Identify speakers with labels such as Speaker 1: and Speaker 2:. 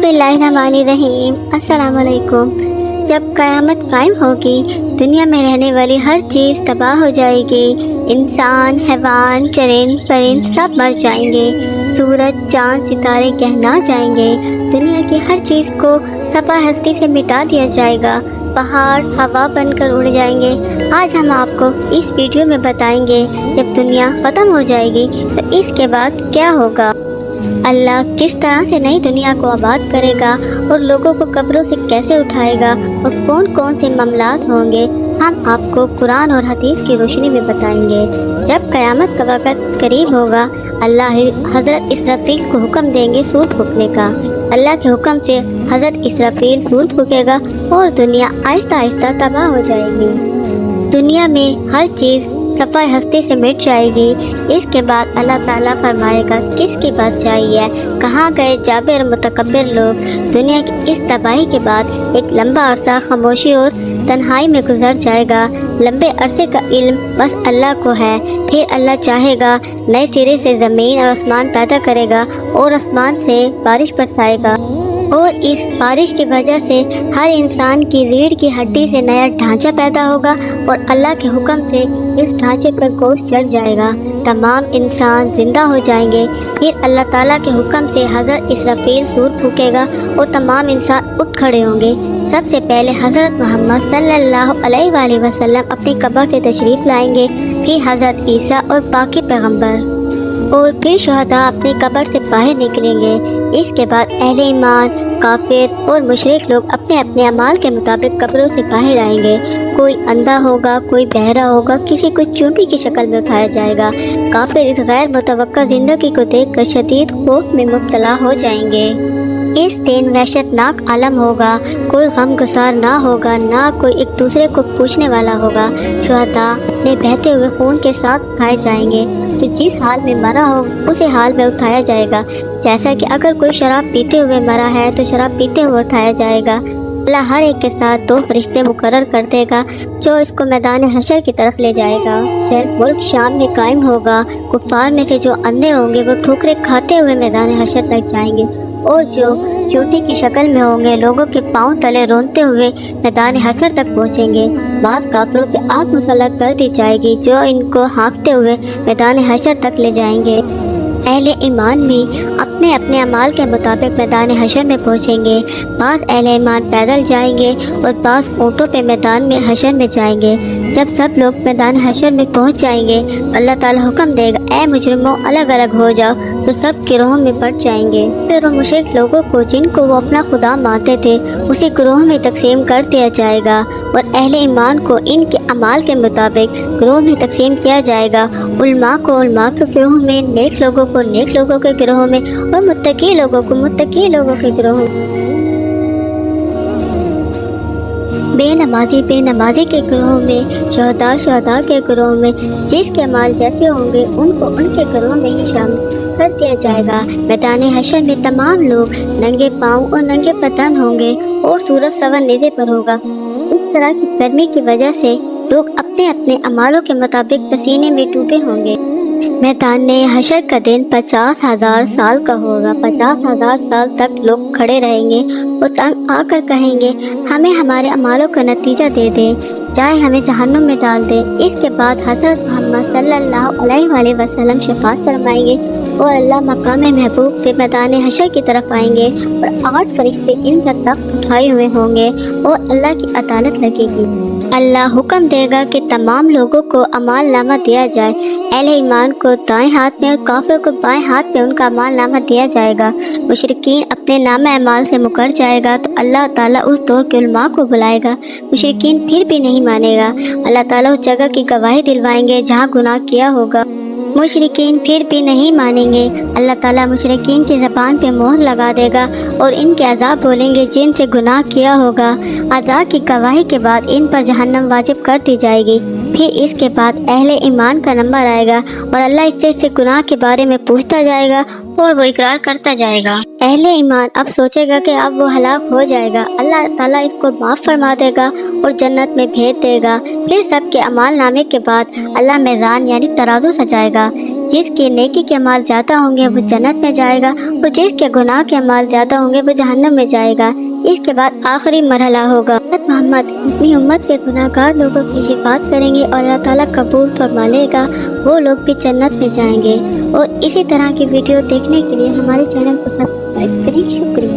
Speaker 1: बिस्मिल्लाहिर्रहमानिर्रहीम। अस्सलाम वालेकुम। जब क़यामत कायम होगी, दुनिया में रहने वाली हर चीज़ तबाह हो जाएगी। इंसान, हैवान, चरिंद परिंद सब मर जाएंगे। सूरज, चाँद, सितारे कहना जाएंगे। दुनिया की हर चीज़ को सफा हस्ती से मिटा दिया जाएगा। पहाड़ हवा बनकर उड़ जाएंगे। आज हम आपको इस वीडियो में बताएंगे जब दुनिया ख़त्म हो जाएगी तो इसके बाद क्या होगा, अल्लाह किस तरह से नई दुनिया को आबाद करेगा और लोगों को कब्रों से कैसे उठाएगा और कौन कौन से मामलात होंगे, हम आपको कुरान और हदीस की रोशनी में बताएंगे। जब क़यामत का वक़्त करीब होगा, अल्लाह हज़रत इसराफील को हुक्म देंगे सूर फूंकने का। अल्लाह के हुक्म से हज़रत इसराफील सूर फूंकेगा और दुनिया आहिस्ता आहिस्ता तबाह हो जाएगी। दुनिया में हर चीज़ सफ़ाई हस्ती से मिट जाएगी। इसके बाद अल्लाह ताला फरमाएगा, किसकी बादशाही है, कहाँ गए जाबिर और मुतकब्बिर लोग। दुनिया की इस तबाही के बाद एक लंबा अरसा खामोशी और तन्हाई में गुजर जाएगा। लंबे अरसे का इल्म बस अल्लाह को है। फिर अल्लाह चाहेगा नए सिरे से ज़मीन और आसमान पैदा करेगा और आसमान से बारिश बरसाएगा और इस बारिश की वजह से हर इंसान की रीढ़ की हड्डी से नया ढांचा पैदा होगा और अल्लाह के हुक्म से इस ढांचे पर गोश्त चढ़ जाएगा। तमाम इंसान जिंदा हो जाएंगे। फिर अल्लाह ताला के हुक्म से हज़रत इसराफील सूर फूंकेगा और तमाम इंसान उठ खड़े होंगे। सबसे पहले हज़रत मोहम्मद सल्लल्लाहु अलैहि वसल्लम अपनी कब्र से तशरीफ़ लाएंगे। फिर हज़रत ईसा और बाकी पैगम्बर और फिर शहदा अपनी कब्र से बाहर निकलेंगे। इसके बाद अहले ईमान, काफिर और मुशरिक लोग अपने अपने अमाल के मुताबिक कब्रों से बाहर आएंगे। कोई अंधा होगा, कोई बहरा होगा, किसी को चूंटी की शक्ल में उठाया जाएगा। काफिर इस गैर मुतवक्का जिंदगी को देखकर शदीद खौफ में मुब्तला हो जाएंगे। इस दिन वहशतनाक आलम होगा। कोई गम गुसार ना होगा, ना कोई एक दूसरे को पूछने वाला होगा। शुहदा अपने बहते हुए खून के साथ उठाए जाएंगे। जो जिस हाल में मरा हो उसी हाल में उठाया जाएगा। जैसा कि अगर कोई शराब पीते हुए मरा है तो शराब पीते हुए उठाया जाएगा। अल्लाह हर एक के साथ दो फरिश्ते मुकर्रर कर देगा जो इसको मैदान हशर की तरफ ले जाएगा। फिर मुल्क शाम में कायम होगा। कुफार में से जो अंधे होंगे वो ठोकरें खाते हुए मैदान हशर तक जाएंगे और जो चोटी की शक्ल में होंगे लोगों के पांव तले रोनते हुए मैदान हशर तक पहुंचेंगे। बाज़ काफिरों पे आग मुसल्लत कर दी जाएगी जो इनको हाँकते हुए मैदान हशर तक ले जाएंगे। अहले ईमान भी अपने अपने अमाल के मुताबिक मैदान हशर में पहुंचेंगे। बाज़ अहले ईमान पैदल जाएंगे और बाज़ ऊँटों पे मैदान में हशर में जाएंगे। जब सब लोग मैदान हशर में पहुंच जाएंगे, अल्लाह ताला हुक्म देगा, ऐ मुजरिमों अलग अलग हो जाओ, तो सब गिरोह में बढ़ जाएंगे। फिर मुशरिक लोगों को जिनको वो अपना खुदा मानते थे उसी गिरोह में तकसीम कर दिया जाएगा और अहले ईमान को इनके अमाल के मुताबिक गिरोह में तकसीम किया जाएगा। उलमा को उलमा के गिरोह में, नेक लोगों को नेक लोगों के गिरोह में और मुत्तकी लोगों को मुत्तकी लोगों के गिरोह में। बेनमाजी के गिरोह में, शहदा के गिरोह में। जिसके अमाल जैसे होंगे उनको उनके गिरोह में ही शामिल कर दिया जाएगा। मैदान हशर में तमाम लोग नंगे पाँव और नंगे बदन होंगे और सूरज सवा नेज़े पर होगा। इस तरह की गर्मी की वजह से लोग अपने अपने अमालों के मुताबिक पसीने में डूबे होंगे। मैदान हशर का दिन 50,000 साल का होगा। 50,000 साल तक लोग खड़े रहेंगे और तंग आकर कहेंगे, हमें हमारे अमालों का नतीजा दे दे, चाहे हमें जहन्नुम में डाल दे। इसके बाद हज़रत मोहम्मद सल्लल्लाहु अलैहि वसल्लम शफाअत फरमाएंगे और अल्लाह मकाम महबूब से मैदान हशर की तरफ आएंगे और 8 फरिश्ते इनका तख्त उठाए हुए होंगे और अल्लाह की अदालत लगेगी। अल्लाह हुक्म देगा कि तमाम लोगों को अमाल नामा दिया जाए। अहले ईमान को दाएं हाथ में और काफिरों को बाएं हाथ में उनका अमाल नामा दिया जाएगा। मुशरिकीन अपने नामा अमाल से मुकर जाएगा तो अल्लाह ताला उस दौर के उलमा को बुलाएगा। मुशरिकीन फिर भी नहीं मानेगा। अल्लाह ताला उस जगह की गवाही दिलवाएंगे जहाँ गुनाह किया होगा। मुशरिकीन फिर भी नहीं मानेंगे। अल्लाह ताला मुशरिकीन की ज़बान पे मोहर लगा देगा और इनके अज़ाब बोलेंगे जिनसे गुनाह किया होगा। अज़ाब की गवाही के बाद इन पर जहन्नम वाजिब कर दी जाएगी। फिर इसके बाद अहले ईमान का नंबर आएगा और अल्लाह इससे गुनाह के बारे में पूछता जाएगा और वो इकरार करता जाएगा। अहले ईमान अब सोचेगा कि अब वो हलाक हो जाएगा। अल्लाह ताला इसको माफ़ फरमा देगा और जन्नत में भेज देगा। फिर सबके अमाल नामे के बाद अल्लाह मीज़ान यानी तराजू सजाएगा। جس کے نیکی کے اعمال زیادہ ہوں گے وہ جنت میں جائے گا، اور جس کے گناہ کے اعمال زیادہ ہوں گے وہ جہنم میں جائے گا۔ اس کے بعد آخری مرحلہ ہوگا، حضرت محمد اپنی امت کے گناہ گار لوگوں کی حفاظت کریں گے اور اللہ تعالیٰ قبول فرما لے گا، وہ لوگ بھی جنت میں جائیں گے۔ اور اسی طرح کی ویڈیو دیکھنے کے لیے ہمارے چینل کو سبسکرائب کریں۔ شکریہ۔